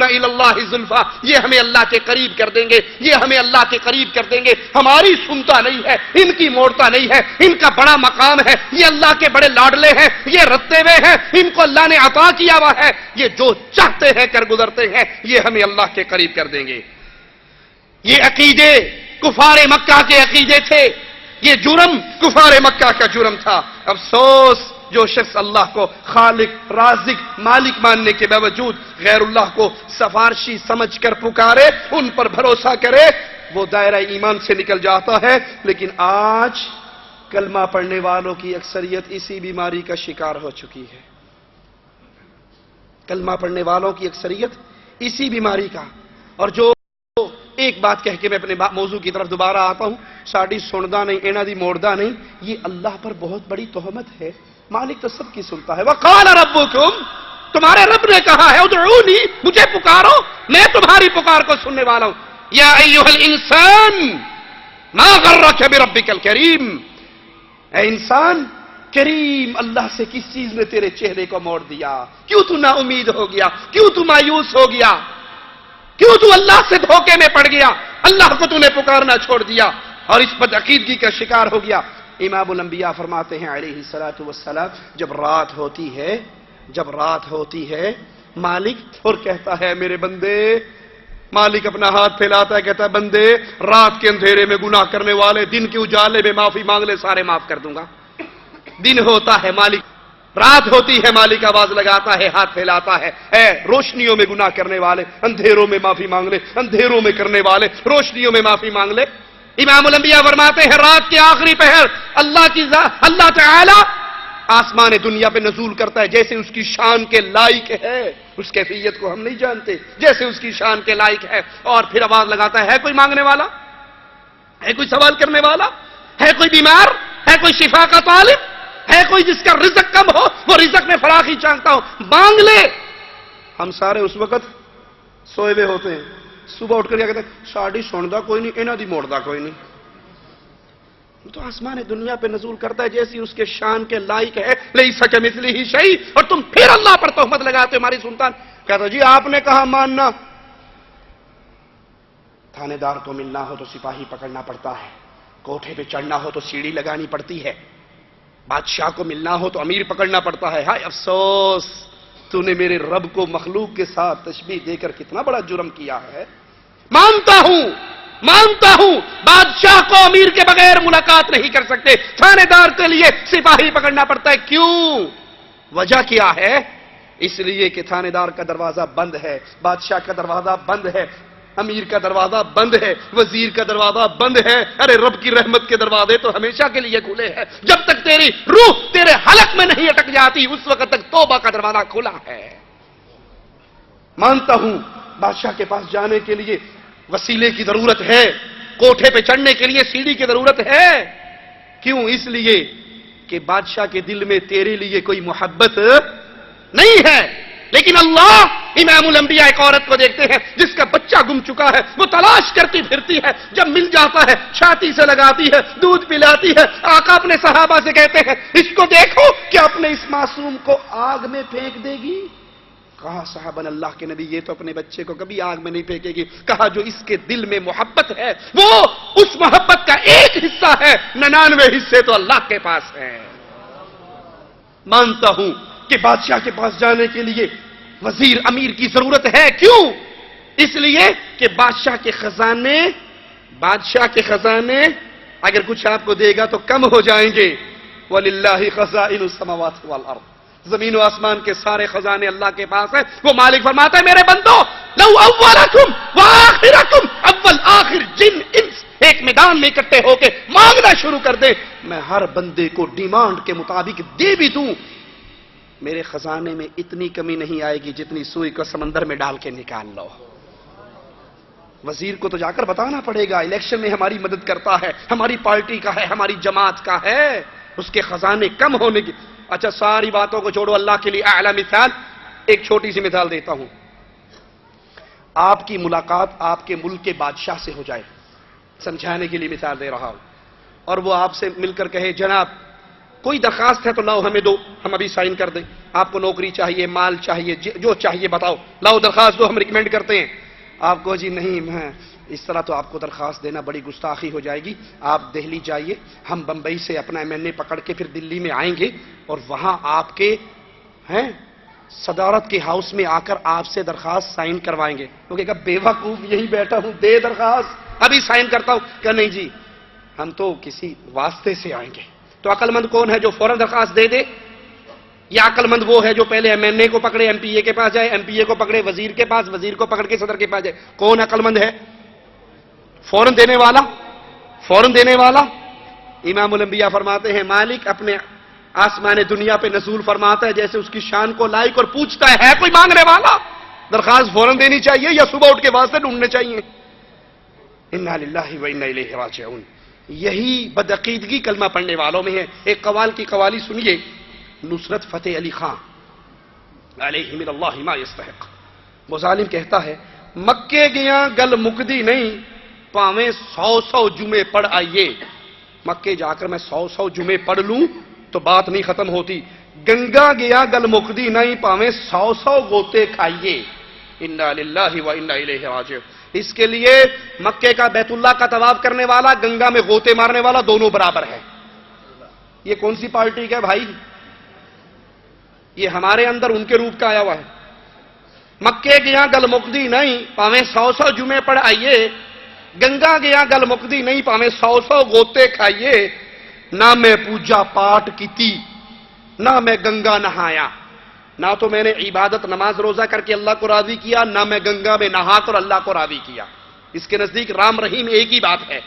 یقربون الی اللہ زلفیٰ، یہ ہمیں اللہ کے قریب کر دیں گے، یہ ہمیں اللہ کے قریب کر دیں گے. ہماری سنتا نہیں ہے، ان کی موڑتا نہیں ہے، ان کا بڑا مقام ہے، یہ اللہ کے بڑے لاڈلے ہیں، یہ رتے ہوئے ہیں، ان کو اللہ نے عطا کیا ہوا ہے، یہ جو چاہتے ہیں کر گزرتے ہیں، یہ ہمیں اللہ کے قریب کر دیں گے. یہ عقیدے کفار مکہ کے عقیدے تھے، یہ جرم کفار مکہ کا جرم تھا. افسوس جو شخص اللہ کو خالق، رازق، مالک ماننے کے باوجود غیر اللہ کو سفارشی سمجھ کر پکارے، ان پر بھروسہ کرے، وہ دائرہ ایمان سے نکل جاتا ہے. لیکن آج کلمہ پڑھنے والوں کی اکثریت اسی بیماری کا شکار ہو چکی ہے. کلمہ پڑھنے والوں کی اکثریت اسی بیماری کا. اور جو ایک بات کہہ کے میں اپنے موضوع کی طرف دوبارہ آتا ہوں، ساڑی سندا نہیں، اینا دی موڑدا نہیں، یہ اللہ پر بہت بڑی تہمت ہے. مالک تو سب کی سنتا ہے. وقال ربکم، تمہارے رب نے کہا ہے ادعونی، مجھے پکارو، میں تمہاری پکار کو سننے والا ہوں. یا ایھا الانسان ما غرک بربک الکریم، اے انسان، کریم اللہ سے کس چیز نے تیرے چہرے کو موڑ دیا؟ کیوں تو نا امید ہو گیا؟ کیوں تو مایوس ہو گیا؟ کیوں تو اللہ سے دھوکے میں پڑ گیا؟ اللہ کو تو نے پکارنا چھوڑ دیا اور اس بد عقیدگی کا شکار ہو گیا. امام الانبیاء فرماتے ہیں علیہ الصلوۃ والسلام، جب رات ہوتی ہے مالک اور کہتا ہے میرے بندے، مالک اپنا ہاتھ پھیلاتا ہے، کہتا ہے بندے، رات کے اندھیرے میں گناہ کرنے والے دن کے اجالے میں معافی مانگ لے، سارے معاف کر دوں گا. دن ہوتا ہے مالک، رات ہوتی ہے مالک آواز لگاتا ہے، ہاتھ پھیلاتا ہے، اے روشنیوں میں گناہ کرنے والے اندھیروں میں معافی مانگ لے، اندھیروں میں کرنے والے روشنیوں میں معافی مانگ لے. امام الانبیاء فرماتے ہیں رات کے آخری پہر اللہ تعالی آسمان دنیا پہ نزول کرتا ہے جیسے اس کی شان کے لائق ہے. اس کیفیت کو ہم نہیں جانتے، جیسے اس کی شان کے لائق ہے. اور پھر آواز لگاتا ہے کوئی مانگنے والا؟ ہے کوئی سوال کرنے والا؟ ہے کوئی بیمار؟ ہے کوئی شفا کا طالب؟ ہے کوئی جس کا رزق کم ہو، وہ رزق میں فراخی چاہتا ہو، مانگ لے. ہم سارے اس وقت سوئے ہوئے ہوتے ہیں. صبح اٹھ کر کیا کہتے ہیں؟ ساڑی سندا کوئی نہیں، اینا دی موڑدا کوئی نہیں. تو آسمان دنیا پہ نزول کرتا ہے جیسی اس کے شان کے لائق ہے، لیس کمثلہ شیء، اور تم پھر اللہ پر تہمت لگاتے ہو ہماری سلطان. کہتا جی آپ نے کہا ماننا. تھانے دار کو ملنا ہو تو سپاہی پکڑنا پڑتا ہے، کوٹھے پہ چڑھنا ہو تو سیڑھی لگانی پڑتی ہے، بادشاہ کو ملنا ہو تو امیر پکڑنا پڑتا ہے. ہائے افسوس، تو نے میرے رب کو مخلوق کے ساتھ تشبیہ دے کر کتنا بڑا جرم کیا ہے. مانتا ہوں بادشاہ کو امیر کے بغیر ملاقات نہیں کر سکتے، تھانے دار کے لیے سپاہی پکڑنا پڑتا ہے. کیوں؟ وجہ کیا ہے؟ اس لیے کہ تھانے دار کا دروازہ بند ہے، بادشاہ کا دروازہ بند ہے، امیر کا دروازہ بند ہے، وزیر کا دروازہ بند ہے. ارے رب کی رحمت کے دروازے تو ہمیشہ کے لیے کھلے ہیں. جب تک تیری روح تیرے حلق میں نہیں اٹک جاتی اس وقت تک توبہ کا دروازہ کھلا ہے. مانتا ہوں بادشاہ کے پاس جانے کے لیے وسیلے کی ضرورت ہے، کوٹھے پہ چڑھنے کے لیے سیڑھی کی ضرورت ہے. کیوں؟ اس لیے کہ بادشاہ کے دل میں تیرے لیے کوئی محبت نہیں ہے. لیکن اللہ، امام الانبیاء ایک عورت کو دیکھتے ہیں جس کا بچہ گم چکا ہے، وہ تلاش کرتی پھرتی ہے، جب مل جاتا ہے چھاتی سے لگاتی ہے، دودھ پلاتی ہے. آقا اپنے صحابہ سے کہتے ہیں اس کو دیکھو کہ اپنے اس معصوم کو آگ میں پھینک دے گی. کہا صحابہ اللہ کے نبی یہ تو اپنے بچے کو کبھی آگ میں نہیں پھینکے گی. کہا جو اس کے دل میں محبت ہے وہ اس محبت کا ایک حصہ ہے، 99 حصے تو اللہ کے پاس ہیں. مانتا ہوں کہ بادشاہ کے پاس جانے کے لیے وزیر امیر کی ضرورت ہے. کیوں؟ اس لیے کہ بادشاہ کے خزانے اگر کچھ آپ کو دے گا تو کم ہو جائیں گے. وَلِلَّهِ خَزَائِنُ السَّمَاوَاتِ وَالْأَرْضِ، زمین و آسمان کے سارے خزانے اللہ کے پاس ہیں. وہ مالک فرماتا ہے میرے بندو، لو اولکم وآخرکم، اول آخر جن انس ایک میدان میں اکٹھے ہو کے مانگنا شروع کر دے، میں ہر بندے کو ڈیمانڈ کے مطابق دے بھی دوں، میرے خزانے میں اتنی کمی نہیں آئے گی جتنی سوئی کو سمندر میں ڈال کے نکال لو. وزیر کو تو جا کر بتانا پڑے گا، الیکشن میں ہماری مدد کرتا ہے، ہماری پارٹی کا ہے، ہماری جماعت کا ہے، اس کے خزانے کم ہونے کی. اچھا ساری باتوں کو چھوڑو، اللہ کے لیے اعلی مثال ایک چھوٹی سی مثال دیتا ہوں. آپ کی ملاقات آپ کے ملک کے بادشاہ سے ہو جائے، سمجھانے کے لیے مثال دے رہا ہوں، اور وہ آپ سے مل کر کہے جناب کوئی درخواست ہے تو لاؤ ہمیں دو، ہم ابھی سائن کر دیں. آپ کو نوکری چاہیے، مال چاہیے، جو چاہیے بتاؤ، لاؤ درخواست دو، ہم ریکمینڈ کرتے ہیں۔ آپ کو جی نہیں، میں اس طرح تو آپ کو درخواست دینا بڑی گستاخی ہو جائے گی، آپ دہلی جائیے، ہم بمبئی سے اپنا MNA پکڑ کے پھر دلی میں آئیں گے اور وہاں آپ کے صدارت کے ہاؤس میں آ کر آپ سے درخواست سائن کروائیں گے۔ وہ کہے گا بیوقوف یہی بیٹھا ہوں، دے درخواست، ابھی سائن کرتا ہوں۔ کہ نہیں جی، ہم تو کسی واسطے سے آئیں گے۔ تو عقل مند کون ہے جو فوراً درخواست دے دے؟ یا عقل مند وہ ہے جو پہلے MNA کو پکڑے MPA کے پاس جائے، MPA کو پکڑے وزیر کے پاس، وزیر کو پکڑ کے صدر کے پاس جائے؟ کون عقل مند ہے؟ فوراً دینے والا، فوراً دینے والا۔ امام الانبیاء فرماتے ہیں مالک اپنے آسمان دنیا پہ نزول فرماتا ہے جیسے اس کی شان کو لائق اور پوچھتا ہے کوئی مانگنے والا؟ درخواست فوراً دینی چاہیے یا صبح اٹھ کے واسطے ڈھونڈنے چاہیے؟ انا للہ و انا الیہ راجعون۔ یہی بدعقیدگی کلمہ پڑھنے والوں میں ہے۔ ایک قوال کی قوالی سنیے، نصرت فتح علی خان علیہ من اللہ ما یستحق۔ وہ ظالم کہتا ہے مکے گیا گل مکدی نہیں، پاویں 100 جمعے پڑھ آئیے۔ مکے جا کر میں 100 جمعے پڑھ لوں تو بات نہیں ختم ہوتی۔ گنگا گیا گل مکدی نہیں، پاویں 100 غوطے کھائیے۔ انا للہ و انا الیہ راجعون۔ اس کے لیے مکے کا بیت اللہ کا طواف کرنے والا، گنگا میں غوطے مارنے والا، دونوں برابر ہے۔ یہ کون سی پارٹی کا ہے بھائی؟ یہ ہمارے اندر ان کے روپ کا آیا ہوا ہے۔ مکے گیا گل مکدی نہیں، پاویں 100 جمعے پڑھ آئیے۔ گنگا گیا گل مکدی نہیں، پاویں 100 غوطے کھائیے۔ نہ میں پوجا پاٹ کیتی، نہ میں گنگا نہایا، نہ تو میں نے عبادت نماز روزہ کر کے اللہ کو راضی کیا، نہ میں گنگا میں نہا کر اللہ کو راضی کیا۔ اس کے نزدیک رام رحیم ایک ہی بات ہے۔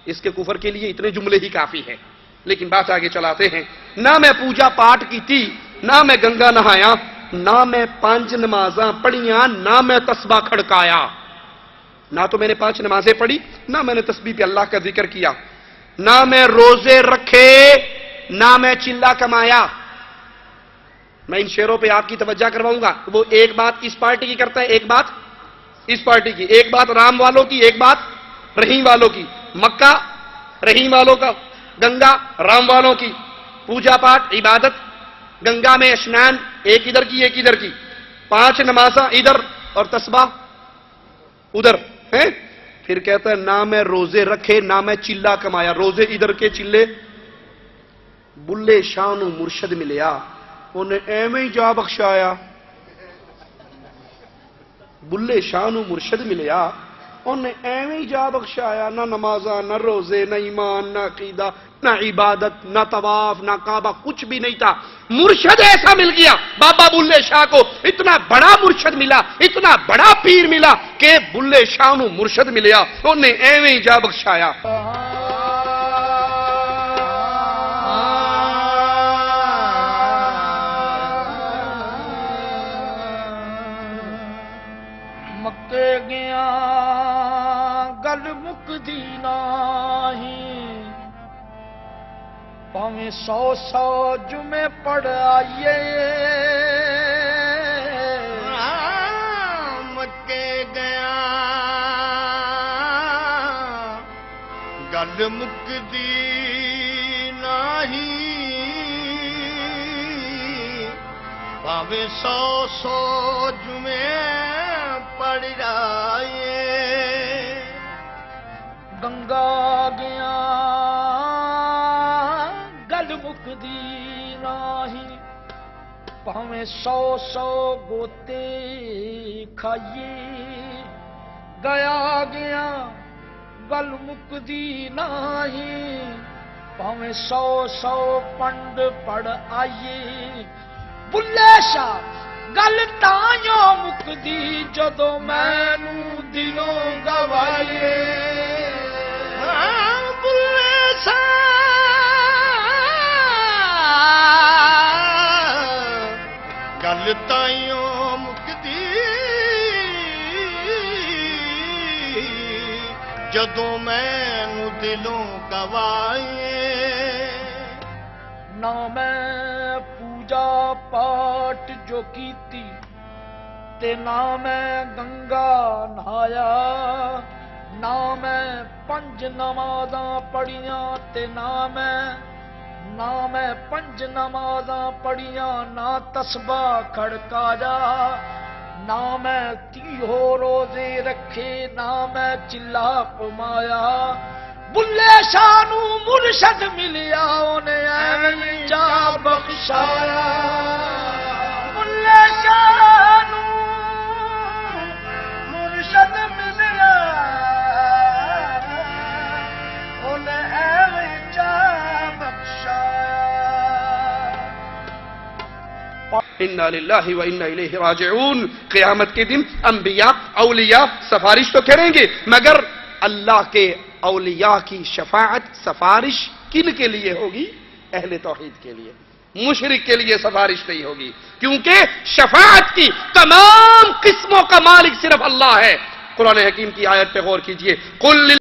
اس کے کفر کے لیے اتنے جملے ہی کافی ہیں، لیکن بات آگے چلاتے ہیں۔ نہ میں پوجا پاٹ کی تھی، نہ میں گنگا نہایا، نہ میں 5 نمازاں پڑھیاں، نہ میں تسبیح کھڑکایا۔ نہ تو میں نے 5 نمازیں پڑھی، نہ میں نے تسبیح پہ اللہ کا ذکر کیا، نہ میں روزے رکھے، نہ میں چلہ کمایا۔ میں ان شعروں پہ آپ کی توجہ کرواؤں گا۔ وہ ایک بات اس پارٹی کی کرتا ہے، ایک بات اس پارٹی کی، ایک بات رام والوں کی، ایک بات رحیم والوں کی۔ مکہ رحیم والوں کا، گنگا رام والوں کی، پوجا پاٹ عبادت، گنگا میں اشنان ایک ادھر کی ایک ادھر کی، 5 نمازاں ادھر اور تسبیح ادھر ہے۔ پھر کہتا ہے نہ میں روزے رکھے، نہ میں چلہ کمایا۔ روزے ادھر کے، چلے بلے شاہ نو مرشد ملیا، انہیں ایویں ہی جا بخشایا۔ بلے شاہ نو مرشد ملیا، انہیں ایویں ہی جا بخشایا۔ نہ نمازاں، نہ روزے، نہ ایمان، نہ عقیدہ، نہ عبادت، نہ طواف، نہ کعبہ، کچھ بھی نہیں تھا۔ مرشد ایسا مل گیا بابا بلے شاہ کو، اتنا بڑا مرشد ملا، اتنا بڑا پیر ملا کہ بلے شاہ نو مرشد ملیا، انہیں ایویں ہی جا بخشایا۔ مکے گیا گل مکدی نہیں، پاویں 100 جمعے پڑھ آئیے۔ مکے گیا گل مکدی نہیں، پاویں 100 جمعے پڑھ آئیے۔ گنگا گیا گل مکدی نہیں، پاویں 100 گوتے کھائیے۔ گیا گیا گل مکدی نہیں، پاویں 100 پنڈ پڑھ آئیے۔ بلے شاہ گل تائیوں مکدی جدو مینوں دلوں گوائیے۔ بلے شاہ گل تائیوں مکدی جدو مینوں دلوں گوائیے۔ نہ میں پوجا پاٹ جو کیتی تے نہ میں گنگا نہایا، نہ میں 5 نمازاں پڑھیاں تے نہ میں نہ میں پنج نمازاں پڑھیاں نہ تسبیح کھڑکایا نہ میں 30 روزے رکھے نہ میں چلا پمایا بلے شانو مرشد ملیا انہیں ایویں جا بخشایا بلے شانو مرشد ملیا انہیں ایویں جا بخشایا انا للہ و انا الیہ راجعون. قیامت کے دن انبیاء اولیاء سفارش تو کریں گے مگر اللہ کے اولیاء کی شفاعت سفارش کن کے لیے ہوگی؟ اہل توحید کے لیے. مشرک کے لیے سفارش نہیں ہوگی کیونکہ شفاعت کی تمام قسموں کا مالک صرف اللہ ہے. قرآن حکیم کی آیت پہ غور کیجئے. قل